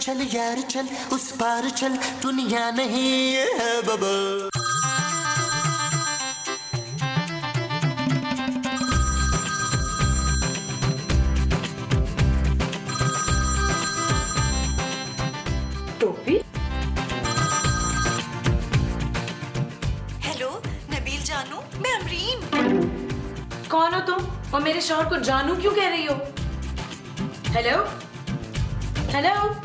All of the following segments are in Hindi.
चल यार चल, उस पार चल, दुनिया नहीं है बबल। टोपी? हेलो नबील जानू, मैं अमरीन। कौन हो तुम और मेरे शौहर को जानू क्यों कह रही हो? Hello hello.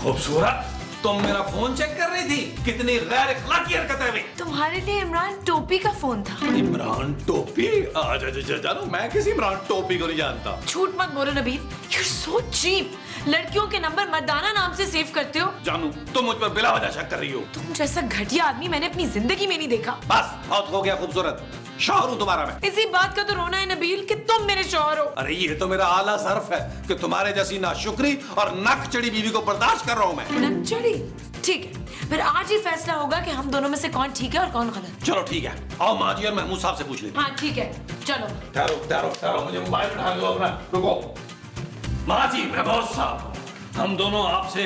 खूबसूरत, तुम मेरा फोन चेक कर रही थी? कितनी गैर अखलाकी हरकत है भाई। तुम्हारे लिए इमरान टोपी का फोन था। इमरान टोपी? जानो, मैं किसी इमरान टोपी को नहीं जानता। झूठ मत बोलो नबील, you're so cheap। लड़कियों के नंबर मर्दाना नाम से सेव करते हो। जानू, तुम मुझ पर बिला वजह शक कर रही हो। तुम जैसा घटिया आदमी मैंने अपनी जिंदगी में नहीं देखा। बस बहुत हो गया खूबसूरत, शौहर हूँ तुम्हारा मैं। इसी बात का तो रोना है नबील कि तुम मेरे शौहर हो। अरे ये तो मेरा आला सर्फ है कि तुम्हारे जैसी नाशुक्री और नक चढ़ी बीवी को बर्दाश्त कर रहा हूँ मैं। नक चढ़ी? ठीक है, फिर आज ही फैसला होगा कि हम दोनों में से कौन ठीक है और कौन गलत। चलो ठीक है, आओ माजी और महमूद साहब से पूछ लेते। हाँ ठीक है, चलो। ठहरो ठहरो ठहरो, मुझे मोबाइल उठा लो अपना। रुको माजी, महमूद साहब, हम दोनों आपसे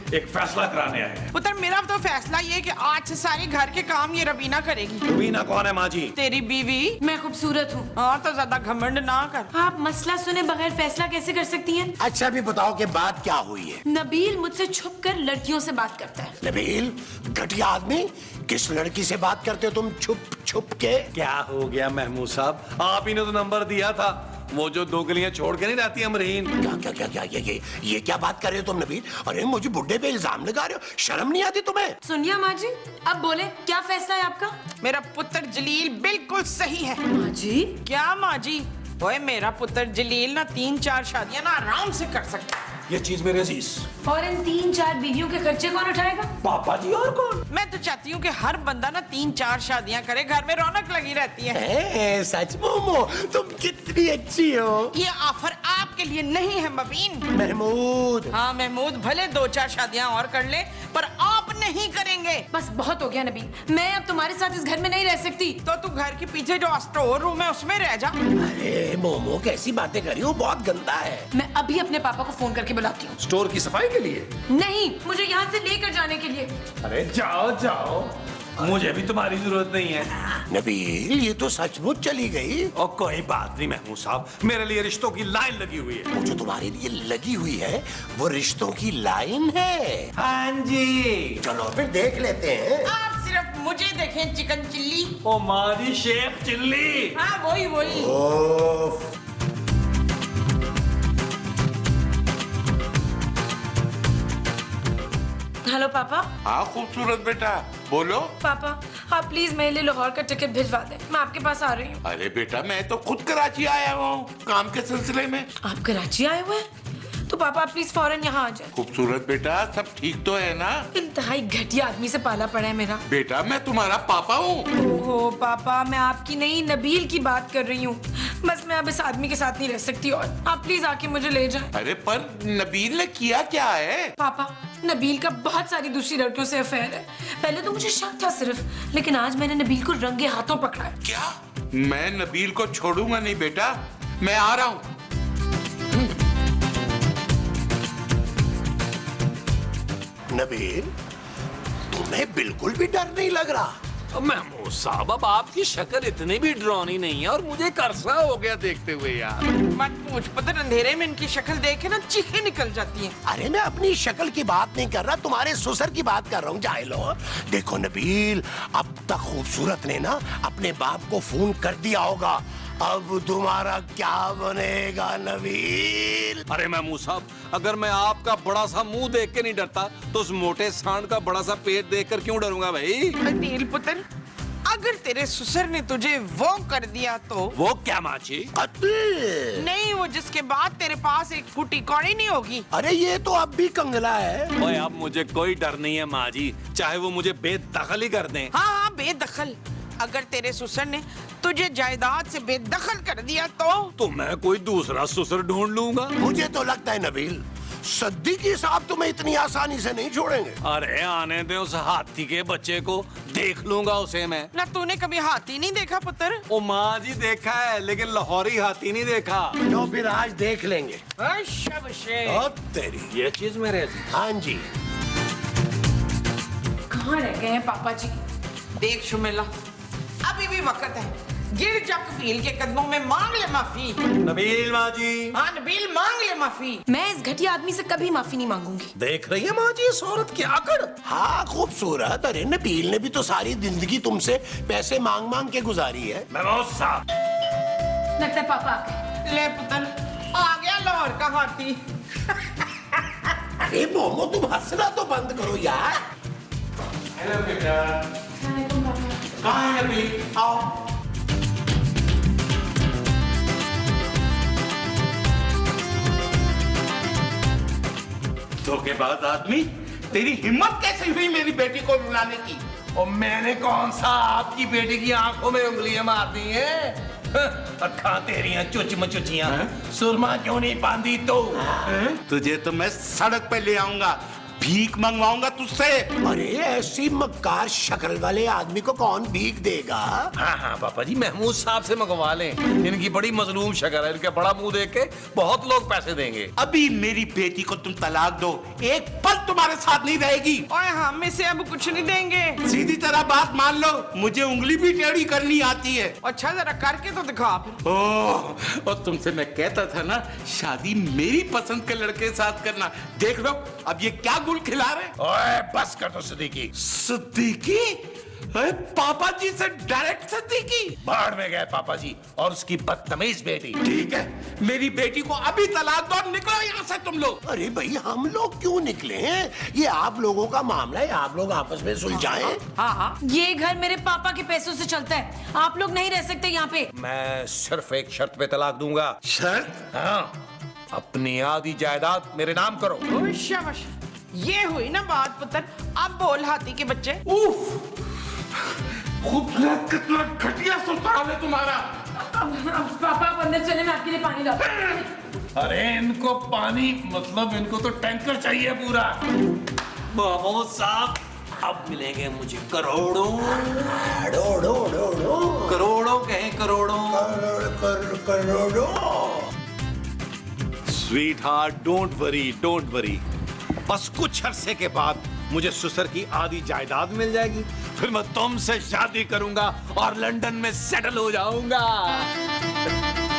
एक फैसला कराने आए हैं। पुत्र, मेरा तो फैसला ये है कि आज से सारे घर के काम ये रवीना करेगी। रवीना कौन है माजी? तेरी बीवी। मैं खूबसूरत हूँ। हाँ तो ज्यादा घमंड ना कर। आप मसला सुने बगैर फैसला कैसे कर सकती हैं? अच्छा भी बताओ कि बात क्या हुई है। नबील मुझसे छुप कर लड़कियों से बात करता है। नबील, घटिया आदमी, किस लड़की से बात करते हो तुम छुप छुप के? क्या हो गया महमूद साहब, आप ही ने तो नंबर दिया था, वो जो दो गलियां छोड़ के नहीं रहती अमरीन। क्या क्या क्या क्या ये क्या बात कर रहे हो तुम नबील? अरे मुझे बुड्ढे पे इल्जाम लगा रहे हो, शर्म नहीं आती तुम्हें? सुनिए माँ जी, अब बोले क्या फैसला है आपका? मेरा पुत्र जलील बिल्कुल सही है। माँ जी? क्या माँ जी? ओए, मेरा पुत्र जलील ना 3-4 शादियां ना आराम से कर सकता है। ये चीज मेरे अजीज। और इन 3-4 बीवियों के खर्चे कौन उठाएगा? पापा जी और कौन? मैं तो चाहती हूँ कि हर बंदा ना 3-4 शादियां करे, घर में रौनक लगी रहती है। सच मोमो, तुम कितनी अच्छी हो। ये ऑफर आपके लिए नहीं है मबीन। महमूद। हाँ महमूद, भले 2-4 शादियां और कर ले, पर आप नहीं करेंगे। बस बहुत हो गया नबील, मैं अब तुम्हारे साथ इस घर में नहीं रह सकती। तो तू घर के पीछे जो स्टोर रूम है उसमें रह जा। अरे मोमो, कैसी बातें कर रही हो, बहुत गंदा है। मैं अभी अपने पापा को फोन करके बुलाती हूँ। स्टोर की सफाई के लिए? नहीं, मुझे यहाँ से लेकर जाने के लिए। अरे जाओ जाओ, मुझे भी तुम्हारी जरूरत नहीं है। नबील, ये तो सचमुच चली गई। और कोई बात नहीं महमूद साहब, मेरे लिए रिश्तों की लाइन लगी हुई है। वो जो तुम्हारे लिए लगी हुई है वो रिश्तों की लाइन है। हाँ जी। चलो फिर देख लेते हैं। आप सिर्फ मुझे देखें, चिकन चिल्ली। ओ माजी शेख चिल्ली। हाँ वही वही। ओफ। हेलो पापा। हाँ खूबसूरत बेटा, बोलो। पापा, आप प्लीज मेरे लिए लाहौर का टिकट भिजवा दें, मैं आपके पास आ रही हूँ। अरे बेटा, मैं तो खुद कराची आया हूँ काम के सिलसिले में। आप कराची आए हुए हैं? तो पापा आप प्लीज फौरन यहाँ आ जाए। खूबसूरत बेटा, सब ठीक तो है ना? इंतहाई घटिया आदमी से पाला पड़ा है मेरा। बेटा, मैं तुम्हारा पापा हूँ। ओहो पापा, मैं आपकी नहीं नबील की बात कर रही हूँ। बस मैं अब इस आदमी के साथ नहीं रह सकती और आप प्लीज आके मुझे ले जाएं। अरे पर नबील ने किया क्या है? पापा, नबील का बहुत सारी दूसरी लड़कियों से अफेयर है। पहले तो मुझे शक था सिर्फ, लेकिन आज मैंने नबील को रंगे हाथों पकड़ा है। क्या? मैं नबील को छोड़ूंगा नहीं बेटा, मैं आ रहा हूँ। नबील, तुम्हें बिल्कुल भी डर नहीं लग रहा? महमूद साहब, अब आपकी शक्ल इतनी भी डरावनी नहीं है और मुझे करसा हो गया देखते हुए यार। मत पूछ पुत्र, अंधेरे में इनकी शक्ल देखे ना चीखें निकल जाती हैं। अरे मैं अपनी शक्ल की बात नहीं कर रहा, तुम्हारे ससुर की बात कर रहा हूँ जाहिलो। देखो नबील, अब तक खूबसूरत ने ना अपने बाप को फोन कर दिया होगा, अब तुम्हारा क्या बनेगा नबील? अरे महमूद साहब, अगर मैं आपका बड़ा सा मुंह देख के नहीं डरता तो उस मोटे सांड का बड़ा सा पेट देखकर क्यों डरूंगा भाई? अनिल पुत्र, अगर तेरे ससुर ने तुझे वो कर दिया तो? वो क्या माची? कत्ल नहीं, वो जिसके बाद तेरे पास एक फूटी कौड़ी नहीं होगी। अरे ये तो अब भी कंगला है। ओए, अब मुझे कोई डर नहीं है माँ जी, चाहे वो मुझे बेदखल ही कर दें। हाँ हाँ, बेदखल। अगर तेरे ससुर ने तुझे जायदाद से बेदखल कर दिया तो मैं कोई दूसरा ससुर ढूंढ लूंगा। मुझे तो लगता है नबील, सद्दीकी साहब तुम्हें इतनी आसानी से नहीं छोड़ेंगे। अरे आने दे उस हाथी के बच्चे को, देख लूंगा उसे मैं। ना तूने कभी हाथी नहीं देखा पुत्र? ओ माँ जी देखा है, लेकिन लाहौरी हाथी नहीं देखा। तो फिर आज देख लेंगे। शाबाश। तेरी ये चीज मेरे हाँ जी। कहाँ रह गए हैं पापा जी? देख शुमेला, अभी भी वक्त है, गिर जा कबील के कदमों में, मांग ले माफी। नबील माँ जी। हाँ नबील, मांग ले माफी। मैं इस घटिया आदमी से कभी माफी नहीं मांगूंगी। देख रही है माँ जी इस औरत की आकड़। हाँ खूबसूरत। अरे नबील ने भी तो सारी जिंदगी तुमसे पैसे मांग मांग के गुजारी है। महमूद साहब, लगता है पापा आ गए। ले पुत्र, आ गया लाहौर का हाथी। अरे मोमो तुम हंसना तो बंद करो यार। हेलो बेटा, कहाँ है नबील? आओ। धोखेबाज आदमी, तेरी हिम्मत कैसे हुई मेरी बेटी को रुलाने की? और मैंने कौन सा आपकी बेटी की आंखों में उंगलियां मार दी हैं? अखा तेरियां चुच मचुचियां, सुरमा क्यों नहीं बांधी तो? तुझे तो मैं सड़क पे ले आऊंगा, भीख मंगवाऊंगा तुझसे। अरे ऐसी मक्कार शक्ल वाले आदमी को कौन भीख देगा? हाँ हाँ पापा जी, महमूद साहब से मंगवा लें। इनकी बड़ी मजलूम शक्ल है, इनका बड़ा मुंह देख के बहुत लोग पैसे देंगे। अभी मेरी बेटी को तुम तलाक दो, एक पल तुम्हारे साथ नहीं रहेगी। और हम इसे अब कुछ नहीं देंगे। सीधी तरह बात मान लो, मुझे उंगली भी टेढ़ी करनी आती है। अच्छा जरा करके तो दिखा फिर। ओह, और तुमसे मैं कहता था ना, शादी मेरी पसंद के लड़के के साथ करना। देख लो अब ये क्या गुल खिला रहे। ओए बस कर दो सिद्दीकी। सिद्दीकी? अरे पापा जी से डायरेक्ट सिद्दीकी? बाढ़ में गए पापा जी और उसकी बदतमीज बेटी। ठीक है, मेरी बेटी को अभी तलाक दो और निकलो यहाँ से तुम लोग। अरे भाई हम लोग क्यों निकले हैं? ये आप लोगों का मामला है, आप लोग आपस में सुलझाएं। हाँ हाँ, ये घर मेरे पापा के पैसों से चलता है, आप लोग नहीं रह सकते यहाँ पे। मैं सिर्फ एक शर्त पे तलाक दूंगा। शर्त? हाँ, अपनी आधी जायदाद मेरे नाम करो। ओ, शाबाश। ये हुई ना बात पुत्र। अब बोल हाथी के बच्चे। उफ, खूबसूरत कितना घटिया ससुराल है तुम्हारा। अब पापा आप अंदर चले, मैं आपके लिए पानी लाऊं। अरे इनको पानी मतलब इनको तो टैंकर चाहिए पूरा। महमूद साहब, अब मिलेंगे मुझे करोड़ों। करोड़ों कहें करोड़ों। करोड़ों। Sweet heart, don't worry. बस कुछ अरसे के बाद मुझे ससुर की आधी जायदाद मिल जाएगी, फिर मैं तुमसे शादी करूंगा और लंदन में सेटल हो जाऊंगा।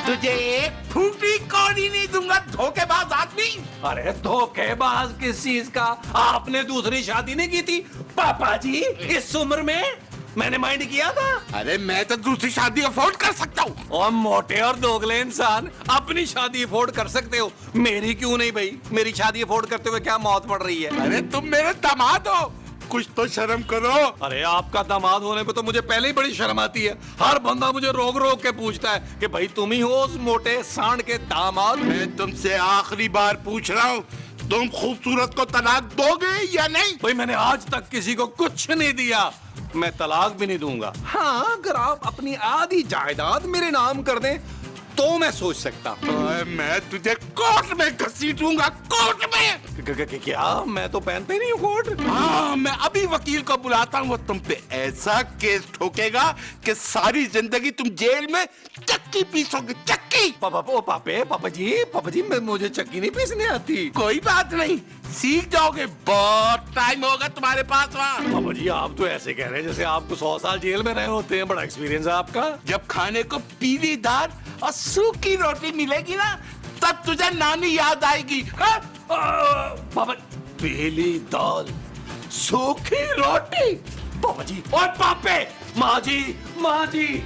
तुझे एक फूटी कौड़ी नहीं दूंगा, धोखेबाज आदमी। अरे धोखेबाज किस चीज का? आपने दूसरी शादी नहीं की थी पापा जी इस उम्र में? मैंने माइंड किया था। अरे मैं तो दूसरी शादी अफोर्ड कर सकता हूँ। और मोटे और दोगले इंसान अपनी शादी अफोर्ड कर सकते हो, मेरी क्यों नहीं भाई? मेरी शादी अफोर्ड करते हुए क्या मौत पड़ रही है? अरे तुम मेरे दामाद हो, कुछ तो शर्म करो। अरे आपका दामाद होने पे तो मुझे पहले ही बड़ी शर्म आती है। हर बंदा मुझे रोक रोक के पूछता है कि भाई तुम ही हो उस मोटे सांड के दामाद। मैं तुमसे आखिरी बार पूछ रहा हूँ, तुम खूबसूरत को तलाक दोगे या नहीं? भाई मैंने आज तक किसी को कुछ नहीं दिया, मैं तलाक भी नहीं दूंगा। हाँ, अगर आप अपनी आधी जायदाद मेरे नाम कर दें तो मैं सोच सकता हूँ। मैं तुझे कोर्ट में घसीटूंगा, कोर्ट में। क्या? मैं तो पहनते ही नहीं हूँ कोट। हाँ, मैं अभी वकील को बुलाता हूँ, वो तुम पे ऐसा केस ठोकेगा कि सारी जिंदगी तुम जेल में चक्की पीसोगे, चक्की। पापा जी मुझे चक्की नहीं पीसने आती। कोई बात नहीं, सीख जाओगे, बहुत टाइम होगा तुम्हारे पास वहाँ। पापा जी आप तो ऐसे कह रहे हैं जैसे आपको 100 साल जेल में रहे होते हैं, बड़ा एक्सपीरियंस है आपका। जब खाने को पीली दाल और सूखी रोटी मिलेगी ना, तब तुझे नानी याद आएगी। हाँ? पापा, पीली दाल, सूखी रोटी। पापा जी और पापे, माँ जी।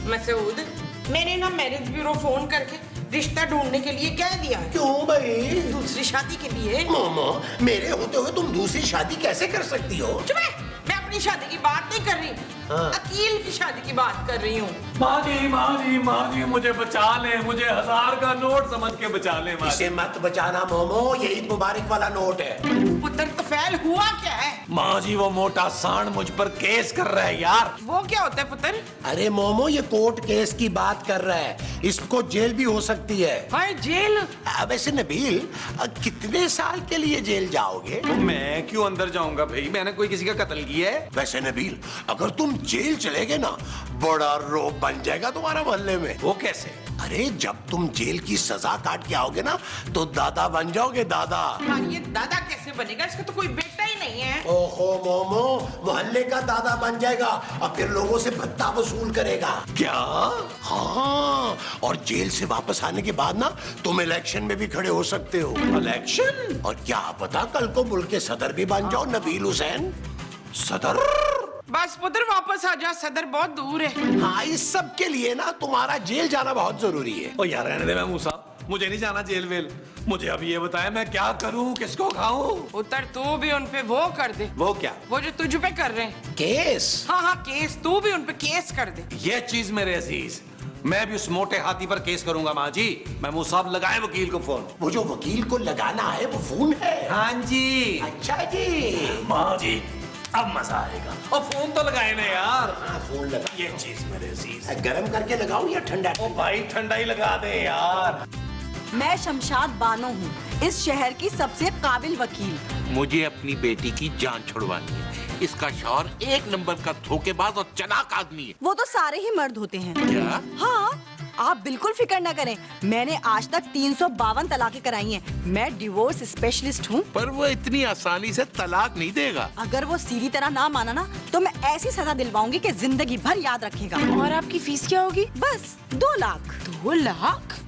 मसूद, मैंने ना मैरिज ब्यूरो फोन करके रिश्ता ढूंढने के लिए कह दिया है। क्यों भाई? दूसरी शादी के लिए। मोमो, मेरे होते हुए तुम दूसरी शादी कैसे कर सकती हो? चुप है, मैं अपनी शादी की बात नहीं कर रही। अकील की शादी की बात कर रही हूँ। माँ जी मुझे बचा ले, मुझे 1000 का नोट समझ के बचा ले माँ जी। इसे मत बचाना मोमो, ये ईद मुबारक वाला नोट है। पुत्र तफैल हुआ क्या है? माँ जी वो मोटा सांड मुझ पर केस कर रहा है यार। वो क्या होता है पुत्र? अरे मोमो, ये कोर्ट केस की बात कर रहा है, इसको जेल भी हो सकती है। भाई जेल? वैसे नबील, कितने साल के लिए जेल जाओगे? तो मैं क्यों अंदर जाऊंगा भाई, मैंने कोई किसी का कत्ल किया है? वैसे नबील, अगर तुम जेल चले गए ना, बड़ा रोब बन जाएगा तुम्हारा मोहल्ले में। वो कैसे? अरे जब तुम जेल की सजा काट के आओगे ना, तो दादा बन जाओगे, दादा। हाँ, ये दादा कैसे बनेगा? इसका तो कोई बेटा ही नहीं है। ओहो मोमो, मोहल्ले का दादा बन जाएगा और फिर लोगों से भत्ता वसूल करेगा। क्या? हाँ, और जेल से वापस आने के बाद ना तुम इलेक्शन में भी खड़े हो सकते हो। इलेक्शन? और क्या पता कल को मुल्क के सदर भी बन जाओ, नबील हुसैन। सदर? बस पुत्र वापस आ जा, सदर बहुत दूर है। हाँ, इस सब के लिए ना तुम्हारा जेल जाना बहुत जरूरी है। ओ यार रहने दे महमूद साहब, मुझे नहीं जाना जेल वेल। मुझे अब ये बताया मैं क्या करूं, किसको खाऊं? पुत्र तू भी उन पे वो कर दे, वो क्या? वो जो तुझ पे कर रहे हैं। केस? हाँ, केस, तू भी उन पे केस कर दे। ये चीज मेरे अजीज, मैं भी उस मोटे हाथी पर केस करूंगा माँ जी। महमूद साहब लगाए वकील को फोन। वो जो वकील को लगाना है वो फोन है। हाँ जी। अच्छा जी। माँ जी अब मजा आएगा। और फोन तो लगाए ना यार। हाँ, फोन लगा। ये चीज मेरे अजीज। गरम करके लगाऊं या ठंडा? ओ भाई ठंडा ही लगा दे यार। मैं शमशाद बानो हूँ, इस शहर की सबसे काबिल वकील। मुझे अपनी बेटी की जान छुड़वानी है। इसका शौहर एक नंबर का धोखेबाज और चालाक आदमी है। वो तो सारे ही मर्द होते हैं। क्या? हाँ, आप बिल्कुल फिक्र न करें, मैंने आज तक 352 तलाकें कराई हैं। मैं डिवोर्स स्पेशलिस्ट हूँ। पर वो इतनी आसानी से तलाक नहीं देगा। अगर वो सीधी तरह ना माना ना, तो मैं ऐसी सजा दिलवाऊंगी कि जिंदगी भर याद रखेगा। और आपकी फीस क्या होगी? बस 2 लाख। 2 लाख?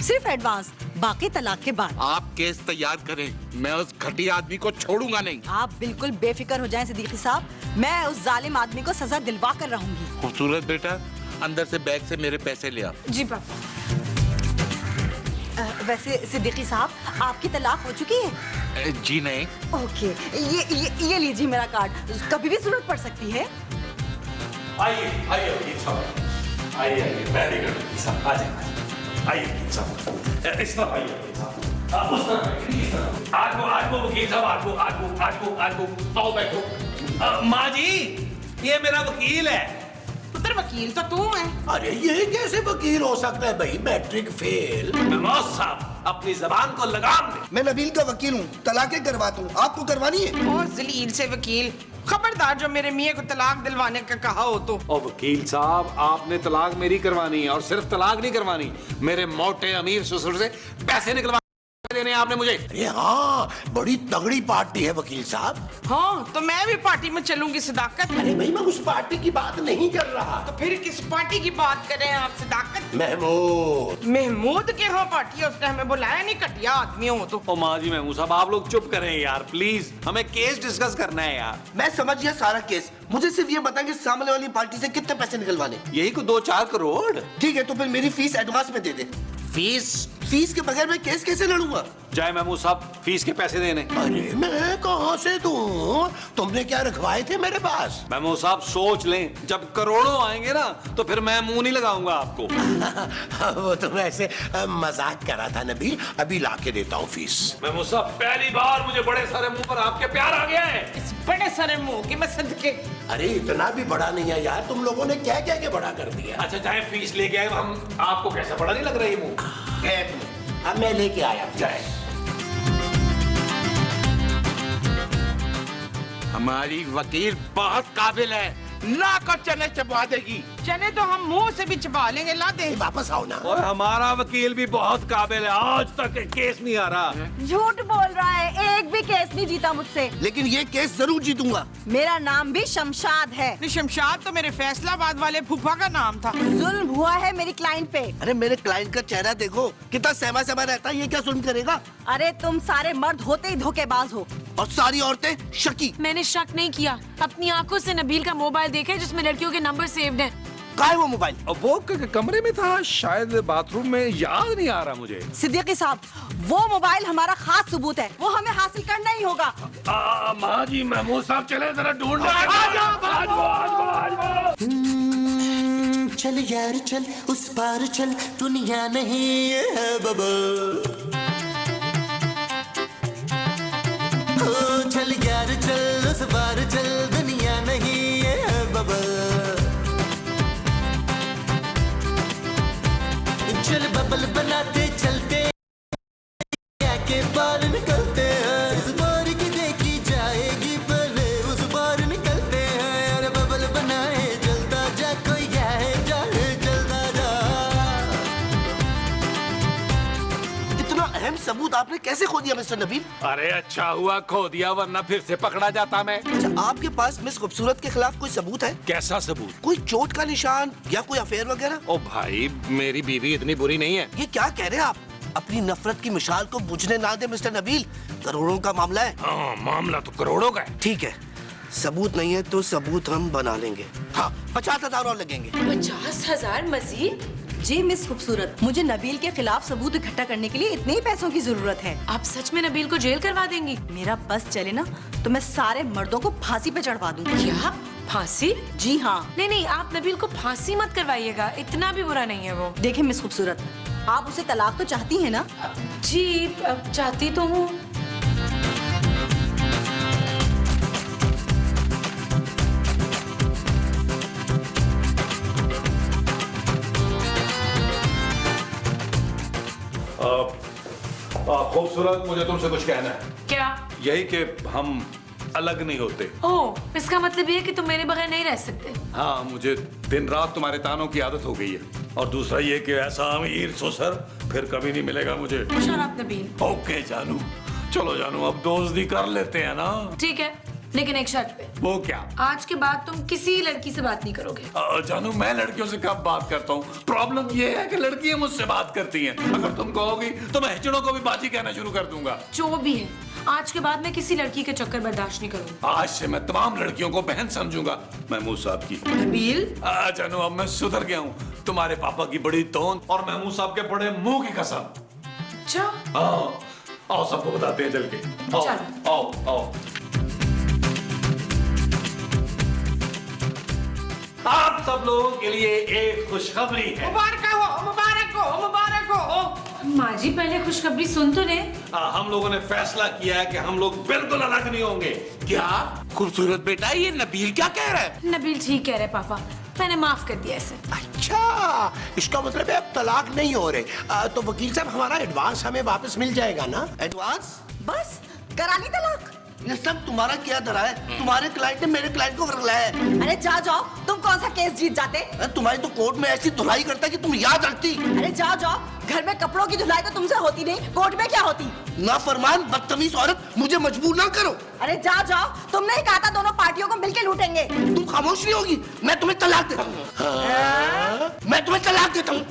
सिर्फ एडवांस, बाकी तलाक के बाद। आप केस तैयार करें, मैं उस घटिया आदमी को छोड़ूंगा नहीं। आप बिल्कुल बेफिक्र हो जाएं सिद्दीकी साहब, मैं उस जालिम आदमी को सजा दिलवा कर रहूंगी। खूबसूरत बेटा, अंदर से बैग से मेरे पैसे ले आ। जी पापा। वैसे सिद्दीकी साहब, आपकी तलाक हो चुकी है? जी नहीं। ओके, ये लीजिए मेरा कार्ड, कभी भी जरूरत पड़ सकती है। आइए आइए वकील साहब, आइए आइए, वेरी गुड वकील साहब, आ जाइए आइए वकील साहब, इस तरफ आइए वकील साहब, आप उस तरफ आइए, इस तरफ। आगो वकील साहब, आगो आओ बैठो। माँ जी ये मेरा वकील है। पुत्र वकील तो तू है। अरे ये कैसे वकील हो सकता है भाई, मैट्रिक फेल। महमूद साहब अपनी जबान को लगाम दे। मैं नबील का वकील हूँ, तलाकें करवाता हूँ, आपको करवानी है? और जलील से वकील, खबरदार जो मेरे मियाँ को तलाक दिलवाने का कहा हो तो। और वकील साहब आपने तलाक मेरी करवानी है, और सिर्फ तलाक नहीं करवानी, मेरे मोटे अमीर ससुर से पैसे निकलवा देने आपने मुझे। अरे हाँ, बड़ी तगड़ी पार्टी है वकील साहब। हाँ, तो मैं भी पार्टी में चलूंगी सदाकत। अरे भाई मैं उस पार्टी की बात नहीं कर रहा। तो फिर किस पार्टी की बात करें आप सदाकत? महमूद। महमूद के यहाँ पार्टी है, उसने हमें बुलाया नहीं, घटिया आदमी हो तो। ओ माँ जी महमूद साहब आप लोग चुप करें यार प्लीज, हमें केस डिस्कस करना है यार। मैं समझ गया सारा केस, मुझे सिर्फ ये बताएंगे सामने वाली पार्टी से कितने पैसे निकलवाने। यही को 2-4 करोड़। ठीक है, तो फिर मेरी फीस एडवांस में दे दे। फीस के बगैर मैं केस कैसे लड़ूंगा? जाए महमूद साहब फीस के पैसे देने। अरे मैं कहाँ से दूं? तुमने क्या रखवाए थे मेरे पास? महमूद साहब सोच लें, जब करोड़ों आएंगे ना तो फिर मैं मुंह नहीं लगाऊंगा आपको। वो तो ऐसे मजाक करा था नबील, अभी लाके देता हूँ फीस। महमूद साहब पहली बार मुझे बड़े सारे मुंह पर आपके प्यार आ गया है। इस बड़े सारे मुंह के मैं सदके। अरे इतना भी बड़ा नहीं है यार, तुम लोगों ने क्या क्या बड़ा कर दिया। अच्छा चाहे फीस लेके आए, हम आपको कैसा बड़ा नहीं लग रहा है मुंह? अब मैं लेके आया जाए। हमारी वकील बहुत काबिल है, ना को चने चबा देगी। चने तो हम मुंह से भी चबा लेंगे, ला दे। वापस आओ ना। और हमारा वकील भी बहुत काबिल है, आज तक केस नहीं आ रहा। झूठ बोल रहा है, एक भी केस नहीं जीता मुझसे। लेकिन ये केस जरूर जीतूंगा। मेरा नाम भी शमशाद है। शमशाद तो मेरे फैसलाबाद वाले फूफा का नाम था। जुल्म हुआ है मेरी क्लाइंट पे। अरे मेरे क्लाइंट का चेहरा देखो, कितना सहमा सहमा रहता है, ये क्या जुल्म करेगा? अरे तुम सारे मर्द होते ही धोखेबाज हो। और सारी औरतें शकी। मैंने शक नहीं किया, अपनी आंखों से नबील का मोबाइल देखा है जिसमें लड़कियों के नंबर सेव्ड हैं। कहाँ है वो मोबाइल? वो कमरे में था, शायद बाथरूम में, याद नहीं आ रहा मुझे। सिद्दीकी साहब, वो मोबाइल हमारा खास सबूत है, वो हमें हासिल करना ही होगा। माँ जी, महमूद साहब चले जरा ढूंढ चल यार चल, उस पार चल, दुनिया नहीं है बबल। ओ चल यार चल, उस पार चल, दुनिया नहीं है बबल। चल बबल बनाते चलते के बाल निकलते हैं, इस बार की देखी जाएगी पहले उस बार निकलते हैं। अरे बबल बनाए जलता जा, कोई है जाए जलता जा। इतना अहम सबूत आपने कैसे खो दिया मिस्टर नबील? अरे अच्छा हुआ खो दिया, वरना फिर से पकड़ा जाता मैं। अच्छा, आपके पास मिस खूबसूरत के खिलाफ कोई सबूत है? कैसा सबूत? कोई चोट का निशान या कोई अफेयर वगैरह? ओ भाई, मेरी बीवी इतनी बुरी नहीं है। ये क्या कह रहे हैं आप? अपनी नफरत की मिसाल को बुझने ना दे मिस्टर नबील, करोड़ों का मामला है। हाँ, मामला तो करोड़ों का है। ठीक है, सबूत नहीं है तो सबूत हम बना लेंगे। हाँ, 50,000 और लगेंगे। 50,000 मजीद? जी मिस खूबसूरत, मुझे नबील के खिलाफ सबूत इकट्ठा करने के लिए इतने ही पैसों की जरूरत है। आप सच में नबील को जेल करवा देंगी? मेरा बस चले ना तो मैं सारे मर्दों को फांसी पे चढ़वा दूंगी। क्या? फांसी? जी हाँ। नहीं नहीं, आप नबील को फांसी मत करवाइएगा, इतना भी बुरा नहीं है वो। देखिए मिस खूबसूरत, आप उसे तलाक तो चाहती हैं ना? जी, चाहती तो हूँ। खूबसूरत, मुझे तुमसे कुछ कहना है। क्या? यही कि हम अलग नहीं होते। ओह, इसका मतलब ये है कि तुम मेरे बगैर नहीं रह सकते। हाँ, मुझे दिन रात तुम्हारे तानों की आदत हो गई है। और दूसरा ये कि ऐसा अमीर ससुर फिर कभी नहीं मिलेगा मुझे। शराब नबील। ओके जानू, चलो जानू, अब दोस्ती कर लेते हैं ना। ठीक है, लेकिन एक शर्त पे। वो क्या? आज के बाद तुम किसी लड़की से बात नहीं करोगे। जानू, मैं लड़कियों से कब बात करता हूँ? प्रॉब्लम ये है कि लड़कियां मुझसे बात करती हैं। अगर तुम कहोगी तो मैं हिजड़ों को भी बाजी कहना शुरू कर दूंगा। जो भी है, आज के बाद मैं किसी लड़की के चक्कर बर्दाश्त नहीं करूंगा। आज से मैं तमाम लड़कियों को बहन समझूंगा, महमूद साहब की। नबील, जानू, अब मैं सुधर गया हूँ। तुम्हारे पापा की बड़ी तोन और महमूद साहब के बड़े मुंह की कसम। अच्छा, आओ सबको बताते हैं चल के। चलो। आओ आओ। आप सब लोगों के लिए एक खुशखबरी है। मुबारक हो, मुबारक हो, मुबारक हो। माँ जी पहले खुशखबरी सुन तो ले। हम लोगों ने फैसला किया है कि हम लोग बिल्कुल अलग नहीं होंगे। क्या खूबसूरत बेटा, ये नबील क्या कह रहा है? नबील ठीक कह रहे पापा, मैंने माफ कर दिया इसे। अच्छा, इसका मतलब है अब तलाक नहीं हो रहे। तो वकील साहब, हमारा एडवांस हमें वापस मिल जाएगा ना? एडवांस? बस करा ली तलाक। ये सब तुम्हारा क्या धरा है? तुम्हारे क्लाइंट ने मेरे क्लाइंट को फरगलाया है। अरे जाओ जाओ, तुम कौन सा केस जीत जाते? तुम्हारी तो कोर्ट में ऐसी धुलाई करता है कि तुम याद रखती। अरे जाओ जाओ, घर में कपड़ों की धुलाई तो तुमसे होती नहीं, कोर्ट में क्या होती? नाफरमान बदतमीज औरत, मुझे मजबूर ना करो। अरे जाओ जाओ, तुमने ही कहा था दोनों पार्टियों को मिलकर लूटेंगे। तुम खामोश नहीं होगी, मैं तुम्हें तलाक देता हूँ। मैं तुम्हें तलाक देता हूँ।